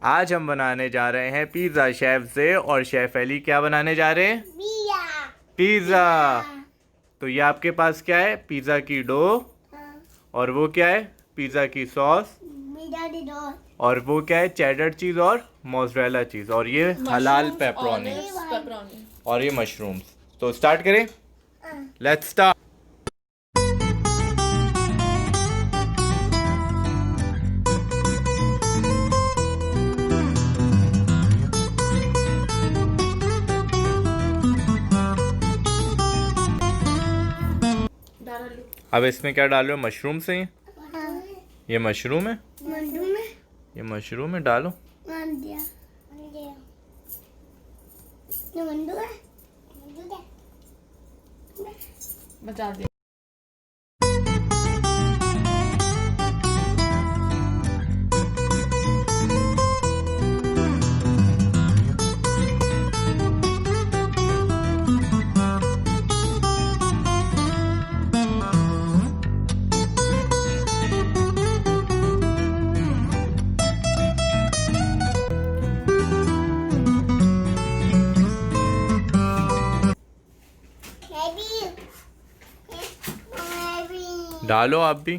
आज हम बनाने जा रहे हैं पिज़्ज़ा शेफ से। और शेफ अली क्या बनाने जा रहे हैं? पिज़्ज़ा। तो ये आपके पास क्या है? पिज़्ज़ा की डो। और वो क्या है? पिज़्ज़ा की सॉस। और वो क्या है? चेडर चीज़ और मोज़रेला चीज़। और ये हलाल पेपरोनी और ये मशरूम्स। तो स्टार्ट करें? Let's start. अब इसमें क्या डालो? मशरूम से। ये मशरूम है। ये मशरूम है, डालो। बचा दे। डालो आप भी।